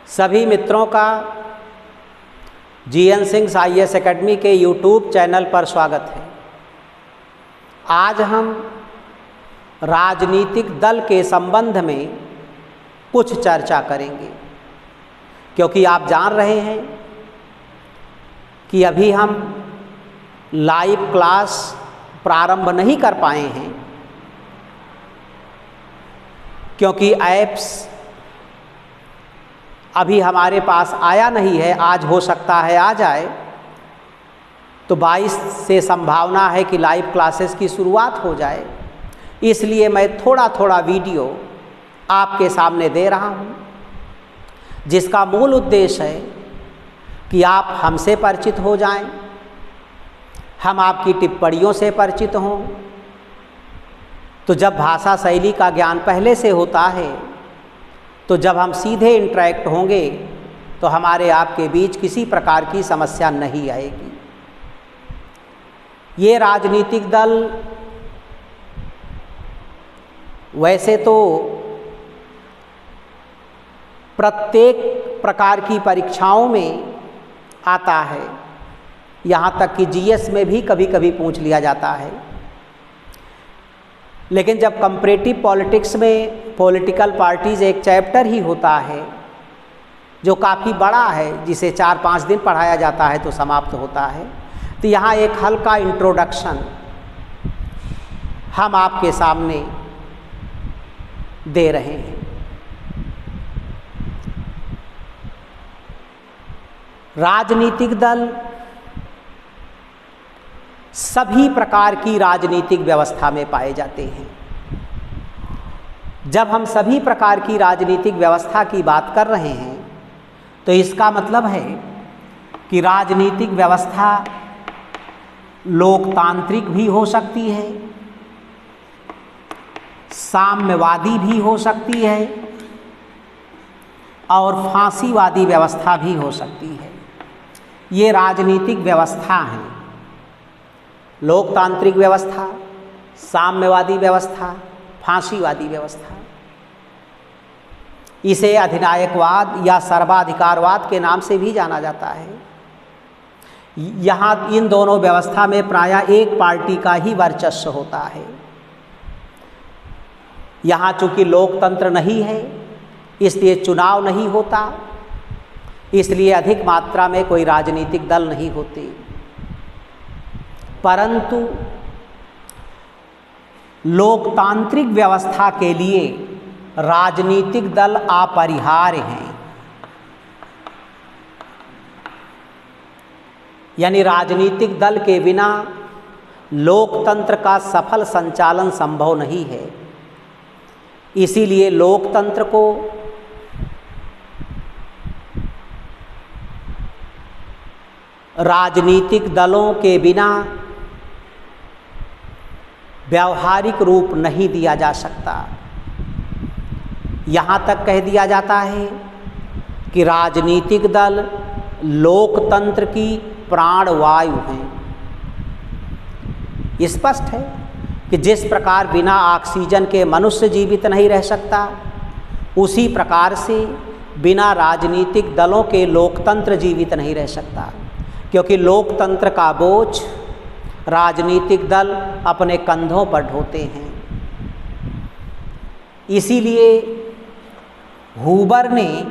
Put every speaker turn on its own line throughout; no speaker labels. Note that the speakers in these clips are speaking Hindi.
सभी मित्रों का जीएन सिंह आईएएस एकेडमी के यूट्यूब चैनल पर स्वागत है। आज हम राजनीतिक दल के संबंध में कुछ चर्चा करेंगे, क्योंकि आप जान रहे हैं कि अभी हम लाइव क्लास प्रारंभ नहीं कर पाए हैं, क्योंकि ऐप्स अभी हमारे पास आया नहीं है। आज हो सकता है आ जाए, तो 22 से संभावना है कि लाइव क्लासेस की शुरुआत हो जाए। इसलिए मैं थोड़ा थोड़ा वीडियो आपके सामने दे रहा हूँ, जिसका मूल उद्देश्य है कि आप हमसे परिचित हो जाएं, हम आपकी टिप्पणियों से परिचित हों। तो जब भाषा शैली का ज्ञान पहले से होता है, तो जब हम सीधे इंटरेक्ट होंगे तो हमारे आपके बीच किसी प्रकार की समस्या नहीं आएगी। ये राजनीतिक दल वैसे तो प्रत्येक प्रकार की परीक्षाओं में आता है, यहाँ तक कि जीएस में भी कभी कभी पूछ लिया जाता है। लेकिन जब कंपैरेटिव पॉलिटिक्स में पॉलिटिकल पार्टीज़ एक चैप्टर ही होता है जो काफ़ी बड़ा है, जिसे 4-5 दिन पढ़ाया जाता है तो समाप्त होता है, तो यहाँ एक हल्का इंट्रोडक्शन हम आपके सामने दे रहे हैं। राजनीतिक दल सभी प्रकार की राजनीतिक व्यवस्था में पाए जाते हैं। जब हम सभी प्रकार की राजनीतिक व्यवस्था की बात कर रहे हैं, तो इसका मतलब है कि राजनीतिक व्यवस्था लोकतांत्रिक भी हो सकती है, साम्यवादी भी हो सकती है और फांसीवादी व्यवस्था भी हो सकती है। ये राजनीतिक व्यवस्था हैं। लोकतांत्रिक व्यवस्था, साम्यवादी व्यवस्था, फांसीवादी व्यवस्था। इसे अधिनायकवाद या सर्वाधिकारवाद के नाम से भी जाना जाता है। यहाँ इन दोनों व्यवस्था में प्रायः एक पार्टी का ही वर्चस्व होता है। यहाँ चूँकि लोकतंत्र नहीं है, इसलिए चुनाव नहीं होता, इसलिए अधिक मात्रा में कोई राजनीतिक दल नहीं होते। परंतु लोकतांत्रिक व्यवस्था के लिए राजनीतिक दल अपरिहार्य हैं। यानी राजनीतिक दल के बिना लोकतंत्र का सफल संचालन संभव नहीं है। इसीलिए लोकतंत्र को राजनीतिक दलों के बिना व्यावहारिक रूप नहीं दिया जा सकता। यहाँ तक कह दिया जाता है कि राजनीतिक दल लोकतंत्र की प्राणवायु हैं। स्पष्ट है कि जिस प्रकार बिना ऑक्सीजन के मनुष्य जीवित नहीं रह सकता, उसी प्रकार से बिना राजनीतिक दलों के लोकतंत्र जीवित नहीं रह सकता, क्योंकि लोकतंत्र का बोझ राजनीतिक दल अपने कंधों पर ढोते हैं। इसीलिए हूबर ने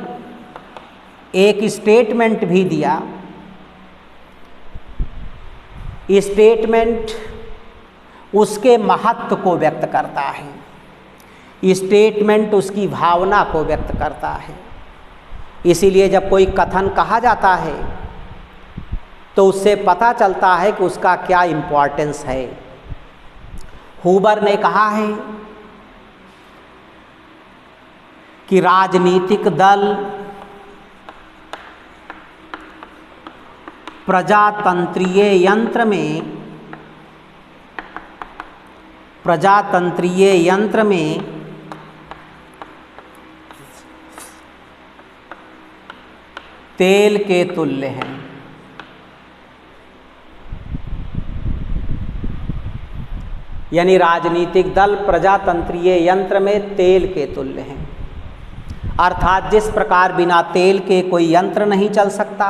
एक स्टेटमेंट भी दिया। स्टेटमेंट उसके महत्व को व्यक्त करता है, स्टेटमेंट उसकी भावना को व्यक्त करता है। इसीलिए जब कोई कथन कहा जाता है तो उससे पता चलता है कि उसका क्या इम्पोर्टेंस है। हूबर ने कहा है कि राजनीतिक दल प्रजातंत्रीय यंत्र में तेल के तुल्य हैं। यानी राजनीतिक दल प्रजातंत्रीय यंत्र में तेल के तुल्य हैं। अर्थात जिस प्रकार बिना तेल के कोई यंत्र नहीं चल सकता,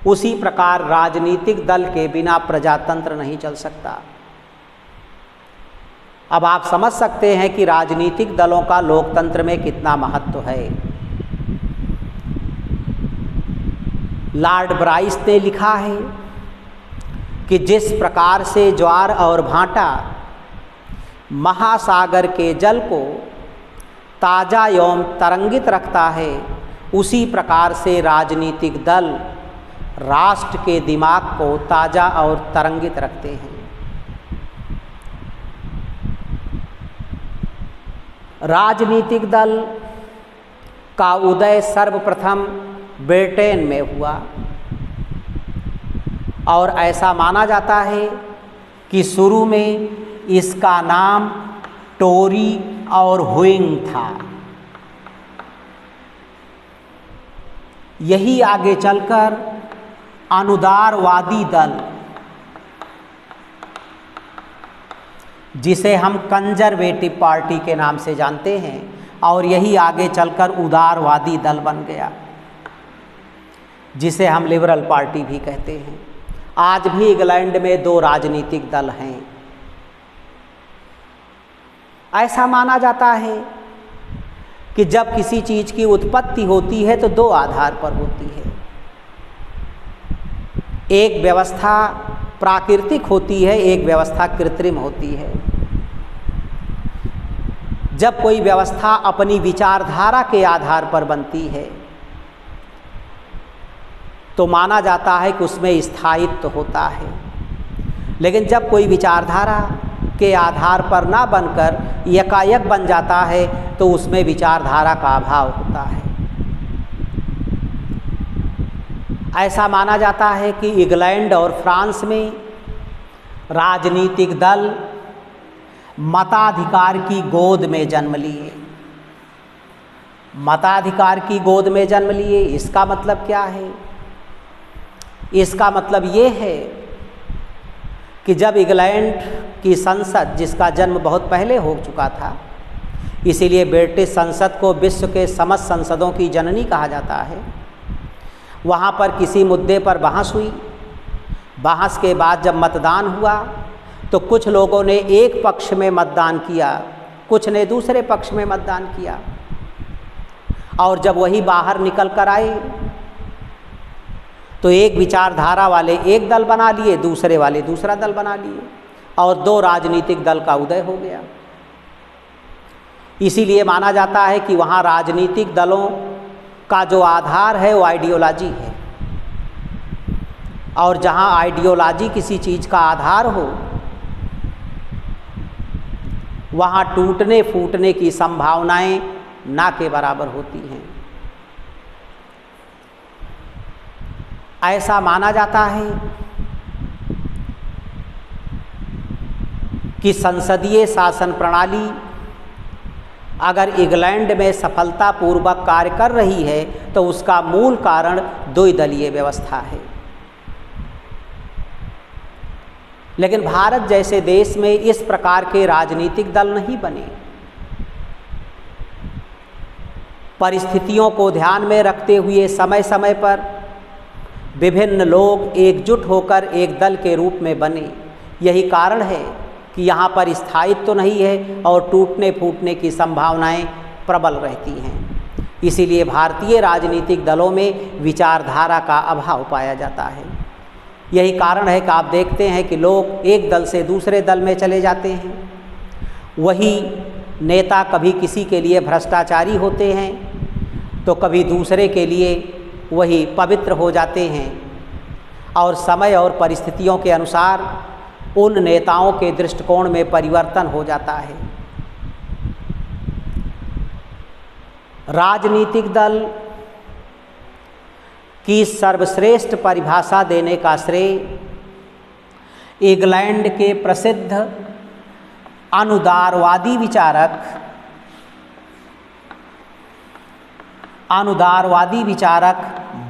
उसी प्रकार राजनीतिक दल के बिना प्रजातंत्र नहीं चल सकता। अब आप समझ सकते हैं कि राजनीतिक दलों का लोकतंत्र में कितना महत्व है। लॉर्ड ब्राइस ने लिखा है कि जिस प्रकार से ज्वार और भाटा महासागर के जल को ताज़ा एवं तरंगित रखता है, उसी प्रकार से राजनीतिक दल राष्ट्र के दिमाग को ताज़ा और तरंगित रखते हैं। राजनीतिक दल का उदय सर्वप्रथम ब्रिटेन में हुआ और ऐसा माना जाता है कि शुरू में इसका नाम टोरी और हुइंग था। यही आगे चलकर अनुदारवादी दल, जिसे हम कंजर्वेटिव पार्टी के नाम से जानते हैं, और यही आगे चलकर उदारवादी दल बन गया, जिसे हम लिबरल पार्टी भी कहते हैं। आज भी इंग्लैंड में 2 राजनीतिक दल हैं। ऐसा माना जाता है कि जब किसी चीज़ की उत्पत्ति होती है तो 2 आधार पर होती है। एक व्यवस्था प्राकृतिक होती है, एक व्यवस्था कृत्रिम होती है। जब कोई व्यवस्था अपनी विचारधारा के आधार पर बनती है तो माना जाता है कि उसमें स्थायित्व होता है, लेकिन जब कोई विचारधारा के आधार पर ना बनकर एकाएक बन जाता है तो उसमें विचारधारा का अभाव होता है। ऐसा माना जाता है कि इंग्लैंड और फ्रांस में राजनीतिक दल मताधिकार की गोद में जन्म लिए। मताधिकार की गोद में जन्म लिए, इसका मतलब क्या है? इसका मतलब ये है कि जब इंग्लैंड की संसद, जिसका जन्म बहुत पहले हो चुका था, इसीलिए ब्रिटिश संसद को विश्व के समस्त संसदों की जननी कहा जाता है, वहाँ पर किसी मुद्दे पर बहस हुई। बहस के बाद जब मतदान हुआ तो कुछ लोगों ने एक पक्ष में मतदान किया, कुछ ने दूसरे पक्ष में मतदान किया, और जब वही बाहर निकल कर आए तो एक विचारधारा वाले एक दल बना लिए, दूसरे वाले दूसरा दल बना लिए, और 2 राजनीतिक दल का उदय हो गया। इसीलिए माना जाता है कि वहाँ राजनीतिक दलों का जो आधार है वो आइडियोलॉजी है, और जहाँ आइडियोलॉजी किसी चीज़ का आधार हो वहाँ टूटने फूटने की संभावनाएं ना के बराबर होती हैं। ऐसा माना जाता है कि संसदीय शासन प्रणाली अगर इंग्लैंड में सफलतापूर्वक कार्य कर रही है तो उसका मूल कारण 2 दलीय व्यवस्था है। लेकिन भारत जैसे देश में इस प्रकार के राजनीतिक दल नहीं बने। परिस्थितियों को ध्यान में रखते हुए समय समय पर विभिन्न लोग एकजुट होकर एक दल के रूप में बने। यही कारण है कि यहाँ पर स्थायित्व तो नहीं है और टूटने फूटने की संभावनाएं प्रबल रहती हैं। इसीलिए भारतीय राजनीतिक दलों में विचारधारा का अभाव पाया जाता है। यही कारण है कि आप देखते हैं कि लोग एक दल से दूसरे दल में चले जाते हैं। वही नेता कभी किसी के लिए भ्रष्टाचारी होते हैं तो कभी दूसरे के लिए वही पवित्र हो जाते हैं, और समय और परिस्थितियों के अनुसार उन नेताओं के दृष्टिकोण में परिवर्तन हो जाता है। राजनीतिक दल की सर्वश्रेष्ठ परिभाषा देने का श्रेय इंग्लैंड के प्रसिद्ध अनुदारवादी विचारक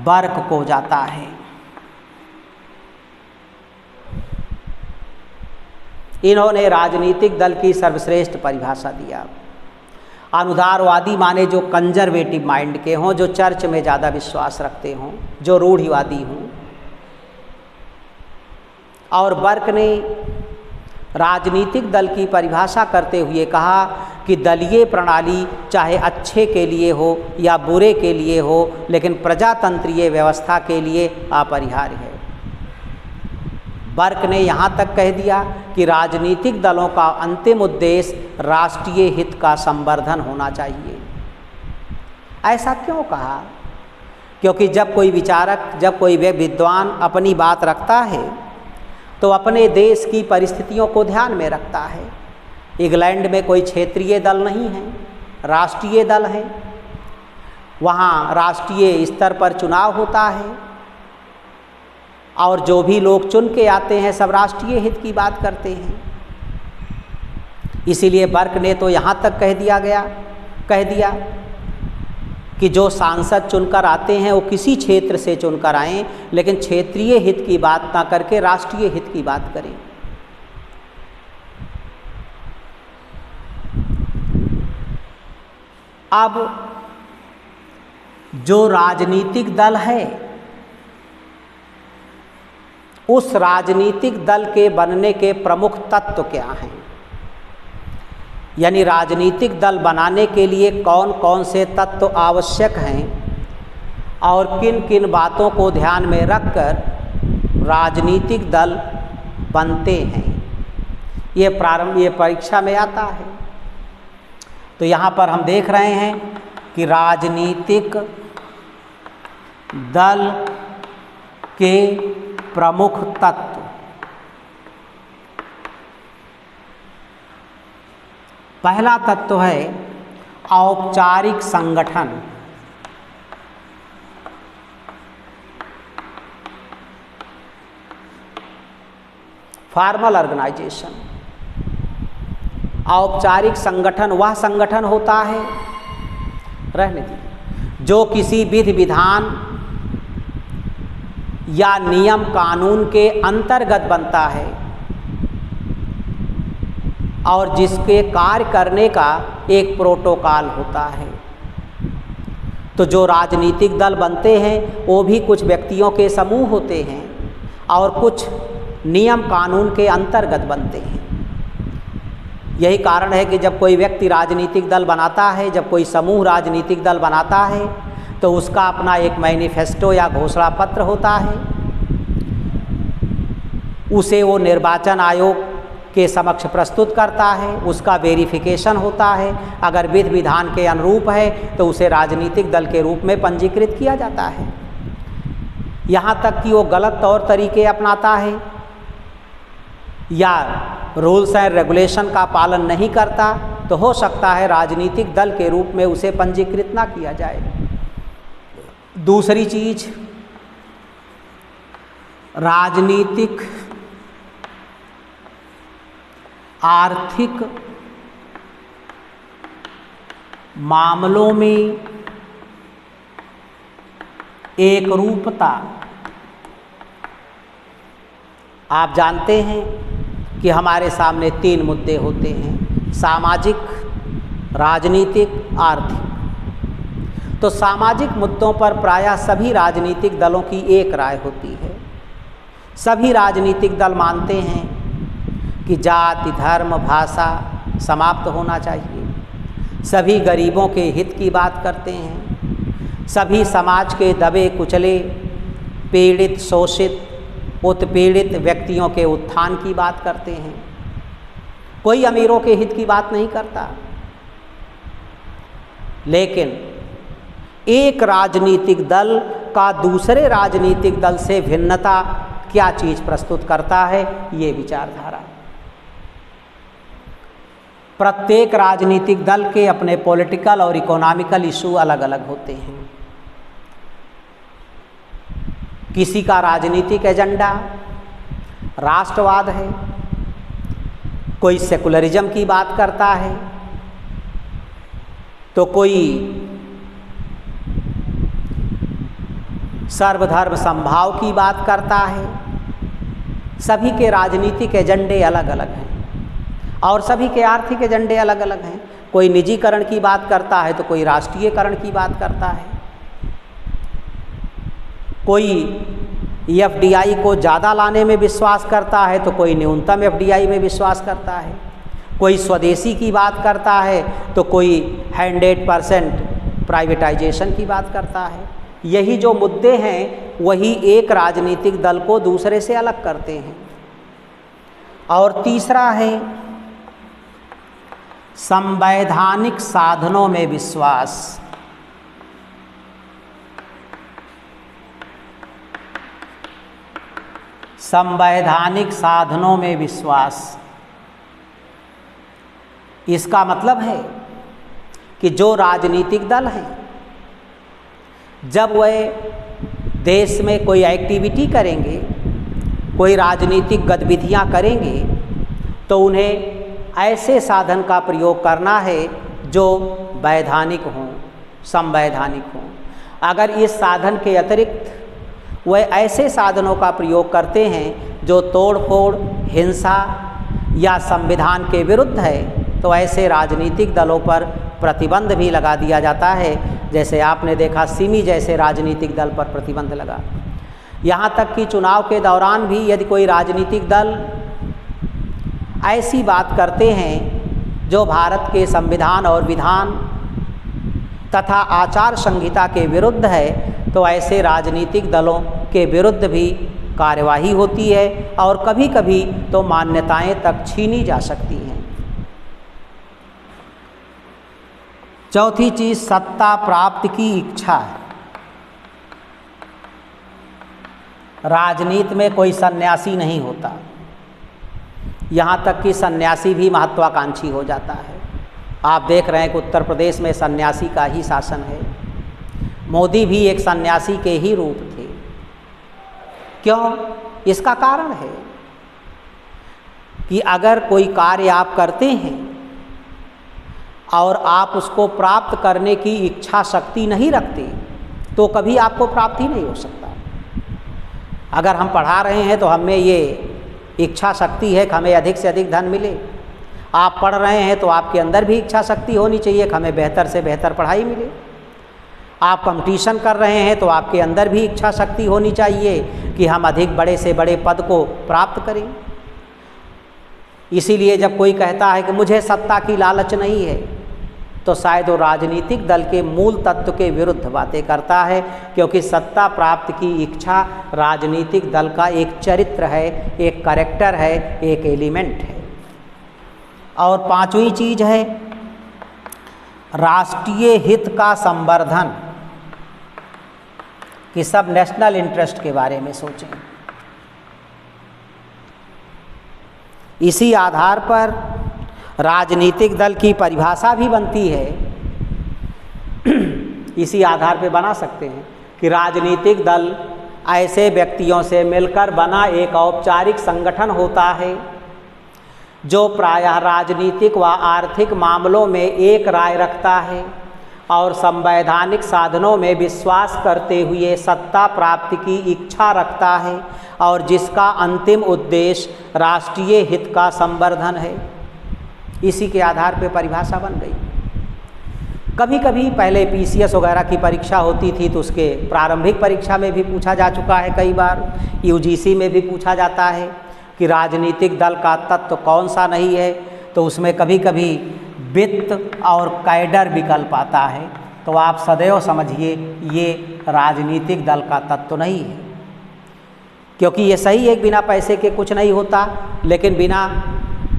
बर्क को जाता है। इन्होंने राजनीतिक दल की सर्वश्रेष्ठ परिभाषा दिया। अनुदारवादी माने जो कंजर्वेटिव माइंड के हों, जो चर्च में ज़्यादा विश्वास रखते हों, जो रूढ़िवादी हों। और बर्क ने राजनीतिक दल की परिभाषा करते हुए कहा कि दलीय प्रणाली चाहे अच्छे के लिए हो या बुरे के लिए हो, लेकिन प्रजातंत्रीय व्यवस्था के लिए अपरिहार्य है। बर्क ने यहाँ तक कह दिया कि राजनीतिक दलों का अंतिम उद्देश्य राष्ट्रीय हित का संवर्धन होना चाहिए। ऐसा क्यों कहा? क्योंकि जब कोई विचारक, जब कोई विद्वान अपनी बात रखता है तो अपने देश की परिस्थितियों को ध्यान में रखता है। इंग्लैंड में कोई क्षेत्रीय दल नहीं है, राष्ट्रीय दल है। वहाँ राष्ट्रीय स्तर पर चुनाव होता है और जो भी लोग चुन के आते हैं सब राष्ट्रीय हित की बात करते हैं। इसीलिए बर्क ने तो यहाँ तक कह दिया कि जो सांसद चुनकर आते हैं वो किसी क्षेत्र से चुनकर आएं, लेकिन क्षेत्रीय हित की बात ना करके राष्ट्रीय हित की बात करें। अब जो राजनीतिक दल है, उस राजनीतिक दल के बनने के प्रमुख तत्व क्या हैं? यानी राजनीतिक दल बनाने के लिए कौन कौन से तत्व आवश्यक हैं और किन किन बातों को ध्यान में रखकर राजनीतिक दल बनते हैं, ये परीक्षा में आता है। तो यहाँ पर हम देख रहे हैं कि राजनीतिक दल के प्रमुख तत्व। पहला तत्व है औपचारिक संगठन। Formal organization. औपचारिक संगठन वह संगठन होता है, रहने दीजिए, जो किसी विधि विधान या नियम कानून के अंतर्गत बनता है और जिसके कार्य करने का एक प्रोटोकॉल होता है। तो जो राजनीतिक दल बनते हैं वो भी कुछ व्यक्तियों के समूह होते हैं और कुछ नियम कानून के अंतर्गत बनते हैं। यही कारण है कि जब कोई व्यक्ति राजनीतिक दल बनाता है, जब कोई समूह राजनीतिक दल बनाता है, तो उसका अपना एक मैनिफेस्टो या घोषणा पत्र होता है। उसे वो निर्वाचन आयोग के समक्ष प्रस्तुत करता है, उसका वेरिफिकेशन होता है। अगर विधि विधान के अनुरूप है तो उसे राजनीतिक दल के रूप में पंजीकृत किया जाता है। यहाँ तक कि वो गलत तौर तरीके अपनाता है या रूल्स एंड रेगुलेशन का पालन नहीं करता तो हो सकता है राजनीतिक दल के रूप में उसे पंजीकृत ना किया जाए। दूसरी चीज, राजनीतिक आर्थिक मामलों में एकरूपता। आप जानते हैं कि हमारे सामने 3 मुद्दे होते हैं, सामाजिक, राजनीतिक, आर्थिक। तो सामाजिक मुद्दों पर प्रायः सभी राजनीतिक दलों की एक राय होती है। सभी राजनीतिक दल मानते हैं कि जाति, धर्म, भाषा समाप्त होना चाहिए। सभी गरीबों के हित की बात करते हैं। सभी समाज के दबे कुचले, पीड़ित, शोषित, उत्पीड़ित व्यक्तियों के उत्थान की बात करते हैं। कोई अमीरों के हित की बात नहीं करता। लेकिन एक राजनीतिक दल का दूसरे राजनीतिक दल से भिन्नता क्या चीज़ प्रस्तुत करता है, ये विचारधारा। प्रत्येक राजनीतिक दल के अपने पॉलिटिकल और इकोनॉमिकल इशू अलग अलग होते हैं। किसी का राजनीतिक एजेंडा राष्ट्रवाद है, कोई सेकुलरिज्म की बात करता है, तो कोई सर्वधर्म समभाव की बात करता है। सभी के राजनीतिक एजेंडे अलग अलग हैं और सभी के आर्थिक एजेंडे अलग अलग हैं। कोई निजीकरण की बात करता है तो कोई राष्ट्रीयकरण की बात करता है, कोई एफडीआई को ज़्यादा लाने में विश्वास करता है तो कोई न्यूनतम एफडीआई में विश्वास करता है, कोई स्वदेशी की बात करता है तो कोई 100% प्राइवेटाइजेशन की बात करता है। यही जो मुद्दे हैं वही एक राजनीतिक दल को दूसरे से अलग करते हैं। और तीसरा है संवैधानिक साधनों में विश्वास। संवैधानिक साधनों में विश्वास, इसका मतलब है कि जो राजनीतिक दल हैं जब वह देश में कोई एक्टिविटी करेंगे, कोई राजनीतिक गतिविधियां करेंगे, तो उन्हें ऐसे साधन का प्रयोग करना है जो वैधानिक हों, संवैधानिक हों। अगर इस साधन के अतिरिक्त वह ऐसे साधनों का प्रयोग करते हैं जो तोड़-फोड़, हिंसा या संविधान के विरुद्ध है, तो ऐसे राजनीतिक दलों पर प्रतिबंध भी लगा दिया जाता है। जैसे आपने देखा सिमी जैसे राजनीतिक दल पर प्रतिबंध लगा। यहाँ तक कि चुनाव के दौरान भी यदि कोई राजनीतिक दल ऐसी बात करते हैं जो भारत के संविधान और विधान तथा आचार संहिता के विरुद्ध है, तो ऐसे राजनीतिक दलों के विरुद्ध भी कार्यवाही होती है और कभी कभी तो मान्यताएं तक छीनी जा सकती हैं। चौथी चीज़ सत्ता प्राप्ति की इच्छा है। राजनीति में कोई सन्यासी नहीं होता, यहाँ तक कि सन्यासी भी महत्वाकांक्षी हो जाता है। आप देख रहे हैं कि उत्तर प्रदेश में सन्यासी का ही शासन है। मोदी भी एक सन्यासी के ही रूप थे। क्यों? इसका कारण है कि अगर कोई कार्य आप करते हैं और आप उसको प्राप्त करने की इच्छा शक्ति नहीं रखते, तो कभी आपको प्राप्ति नहीं हो सकता। अगर हम पढ़ा रहे हैं तो हमें ये इच्छा शक्ति है कि हमें अधिक से अधिक धन मिले। आप पढ़ रहे हैं तो आपके अंदर भी इच्छा शक्ति होनी चाहिए कि हमें बेहतर से बेहतर पढ़ाई मिले। आप कंपटीशन कर रहे हैं तो आपके अंदर भी इच्छा शक्ति होनी चाहिए कि हम अधिक बड़े से बड़े पद को प्राप्त करें। इसीलिए जब कोई कहता है कि मुझे सत्ता की लालच नहीं है, तो शायद वो राजनीतिक दल के मूल तत्व के विरुद्ध बातें करता है, क्योंकि सत्ता प्राप्ति की इच्छा राजनीतिक दल का एक चरित्र है, एक कैरेक्टर है, एक एलिमेंट है। और पांचवी चीज है राष्ट्रीय हित का संवर्धन, कि सब नेशनल इंटरेस्ट के बारे में सोचें। इसी आधार पर राजनीतिक दल की परिभाषा भी बनती है। इसी आधार पे बना सकते हैं कि राजनीतिक दल ऐसे व्यक्तियों से मिलकर बना एक औपचारिक संगठन होता है जो प्रायः राजनीतिक व आर्थिक मामलों में एक राय रखता है और संवैधानिक साधनों में विश्वास करते हुए सत्ता प्राप्ति की इच्छा रखता है और जिसका अंतिम उद्देश्य राष्ट्रीय हित का संवर्धन है। इसी के आधार पर परिभाषा बन गई। कभी कभी पहले पीसीएस वगैरह की परीक्षा होती थी तो उसके प्रारंभिक परीक्षा में भी पूछा जा चुका है, कई बार यूजीसी में भी पूछा जाता है कि राजनीतिक दल का तत्व कौन सा नहीं है, तो उसमें कभी कभी वित्त और कैडर विकल्प आता है। तो आप सदैव समझिए ये राजनीतिक दल का तत्व नहीं है, क्योंकि ये सही है बिना पैसे के कुछ नहीं होता, लेकिन बिना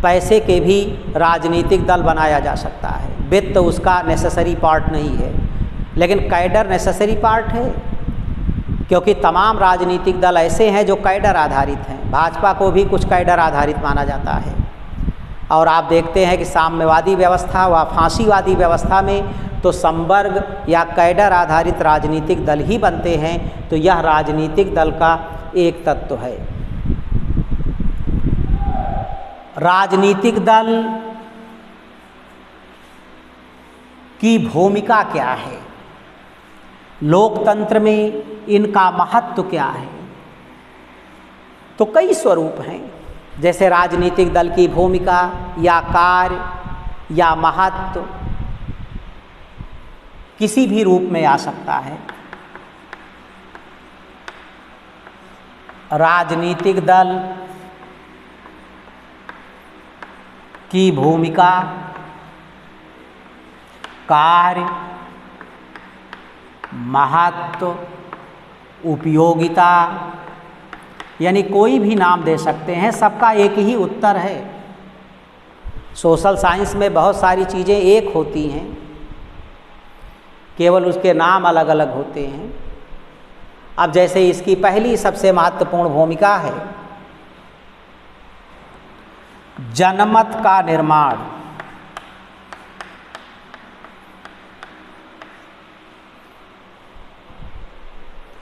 पैसे के भी राजनीतिक दल बनाया जा सकता है। वित्त उसका नेसेसरी पार्ट नहीं है, लेकिन कैडर नेसेसरी पार्ट है, क्योंकि तमाम राजनीतिक दल ऐसे हैं जो कैडर आधारित हैं। भाजपा को भी कुछ कैडर आधारित माना जाता है। और आप देखते हैं कि साम्यवादी व्यवस्था व फांसीवादी व्यवस्था में तो संवर्ग या कैडर आधारित राजनीतिक दल ही बनते हैं। तो यह राजनीतिक दल का एक तत्व है। राजनीतिक दल की भूमिका क्या है, लोकतंत्र में इनका महत्व क्या है? तो कई स्वरूप हैं, जैसे राजनीतिक दल की भूमिका या कार्य या महत्व किसी भी रूप में आ सकता है। राजनीतिक दल की भूमिका, कार्य, महत्व, उपयोगिता, यानी कोई भी नाम दे सकते हैं, सबका एक ही उत्तर है। सोशल साइंस में बहुत सारी चीज़ें एक होती हैं, केवल उसके नाम अलग अलग होते हैं। अब जैसे इसकी पहली सबसे महत्वपूर्ण भूमिका है जनमत का निर्माण।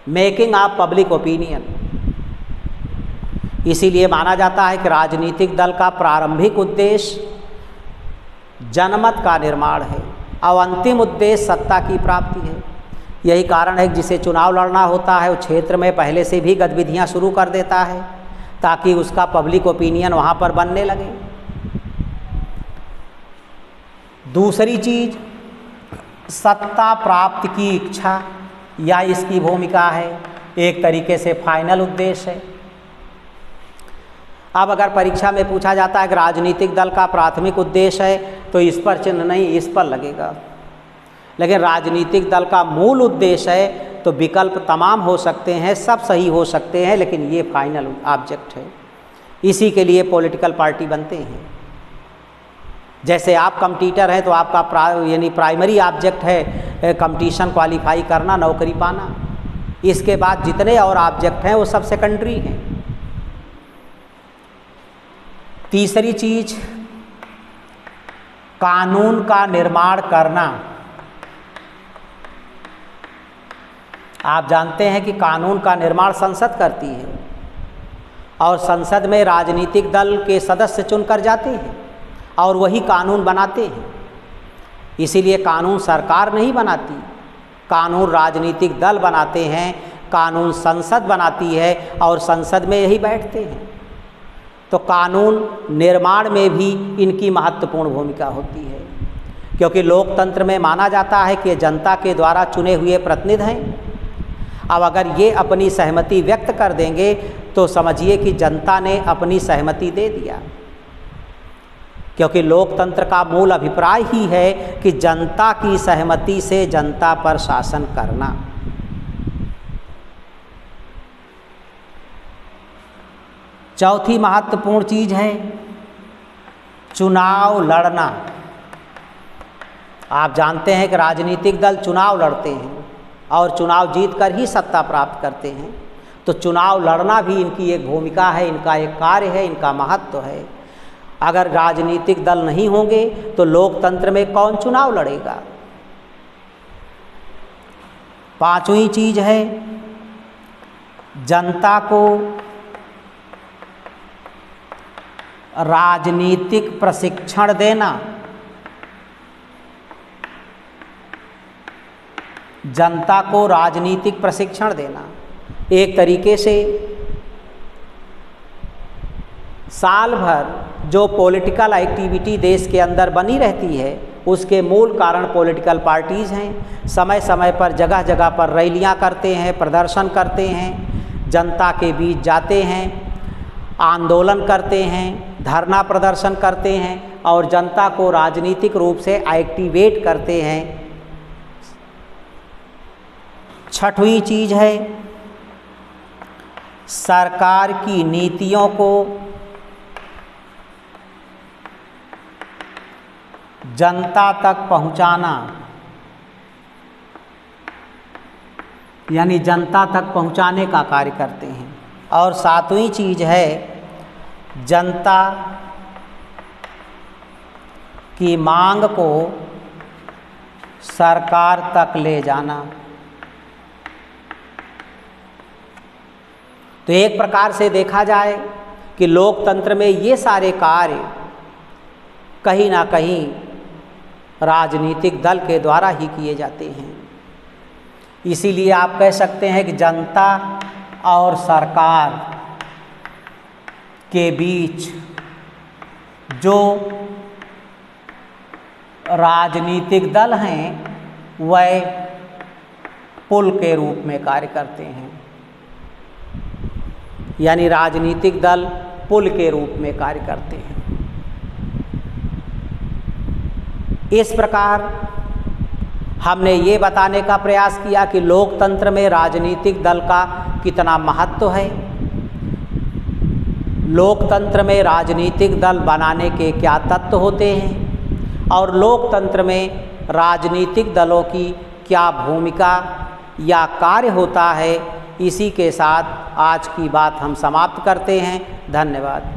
Making of public opinion. इसीलिए माना जाता है कि राजनीतिक दल का प्रारंभिक उद्देश्य जनमत का निर्माण है और अंतिम उद्देश्य सत्ता की प्राप्ति है। यही कारण है कि जिसे चुनाव लड़ना होता है वो क्षेत्र में पहले से भी गतिविधियां शुरू कर देता है ताकि उसका पब्लिक ओपिनियन वहाँ पर बनने लगे। दूसरी चीज सत्ता प्राप्ति की इच्छा, या इसकी भूमिका है, एक तरीके से फाइनल उद्देश्य है। अब अगर परीक्षा में पूछा जाता है कि राजनीतिक दल का प्राथमिक उद्देश्य है तो इस पर चिन्ह नहीं, इस पर लगेगा। लेकिन राजनीतिक दल का मूल उद्देश्य है तो विकल्प तमाम हो सकते हैं, सब सही हो सकते हैं, लेकिन ये फाइनल ऑब्जेक्ट है। इसी के लिए पॉलिटिकल पार्टी बनते हैं। जैसे आप कम्पटीटर हैं तो आपका यानी प्राइमरी ऑब्जेक्ट है कंपटीशन क्वालिफाई करना, नौकरी पाना। इसके बाद जितने और ऑब्जेक्ट हैं वो सब सेकेंडरी हैं। तीसरी चीज कानून का निर्माण करना। आप जानते हैं कि कानून का निर्माण संसद करती है और संसद में राजनीतिक दल के सदस्य चुनकर जाते हैं और वही कानून बनाते हैं। इसीलिए कानून सरकार नहीं बनाती, कानून राजनीतिक दल बनाते हैं, कानून संसद बनाती है और संसद में यही बैठते हैं। तो कानून निर्माण में भी इनकी महत्वपूर्ण भूमिका होती है, क्योंकि लोकतंत्र में माना जाता है कि जनता के द्वारा चुने हुए प्रतिनिधि हैं। अब अगर ये अपनी सहमति व्यक्त कर देंगे तो समझिए कि जनता ने अपनी सहमति दे दिया, क्योंकि लोकतंत्र का मूल अभिप्राय ही है कि जनता की सहमति से जनता पर शासन करना। चौथी महत्वपूर्ण चीज है चुनाव लड़ना। आप जानते हैं कि राजनीतिक दल चुनाव लड़ते हैं और चुनाव जीतकर ही सत्ता प्राप्त करते हैं। तो चुनाव लड़ना भी इनकी एक भूमिका है, इनका एक कार्य है, इनका महत्व है। अगर राजनीतिक दल नहीं होंगे तो लोकतंत्र में कौन चुनाव लड़ेगा। पांचवी चीज है जनता को राजनीतिक प्रशिक्षण देना। जनता को राजनीतिक प्रशिक्षण देना एक तरीके से साल भर जो पॉलिटिकल एक्टिविटी देश के अंदर बनी रहती है उसके मूल कारण पॉलिटिकल पार्टीज़ हैं। समय समय पर जगह जगह पर रैलियां करते हैं, प्रदर्शन करते हैं, जनता के बीच जाते हैं, आंदोलन करते हैं, धरना प्रदर्शन करते हैं और जनता को राजनीतिक रूप से एक्टिवेट करते हैं। छठवीं चीज़ है सरकार की नीतियों को जनता तक पहुंचाना, यानी जनता तक पहुंचाने का कार्य करते हैं। और सातवीं चीज़ है जनता की मांग को सरकार तक ले जाना। तो एक प्रकार से देखा जाए कि लोकतंत्र में ये सारे कार्य कहीं ना कहीं राजनीतिक दल के द्वारा ही किए जाते हैं। इसीलिए आप कह सकते हैं कि जनता और सरकार के बीच जो राजनीतिक दल हैं वह पुल के रूप में कार्य करते हैं, यानी राजनीतिक दल पुल के रूप में कार्य करते हैं। इस प्रकार हमने ये बताने का प्रयास किया कि लोकतंत्र में राजनीतिक दल का कितना महत्व है, लोकतंत्र में राजनीतिक दल बनाने के क्या तत्व होते हैं और लोकतंत्र में राजनीतिक दलों की क्या भूमिका या कार्य होता है। इसी के साथ आज की बात हम समाप्त करते हैं। धन्यवाद।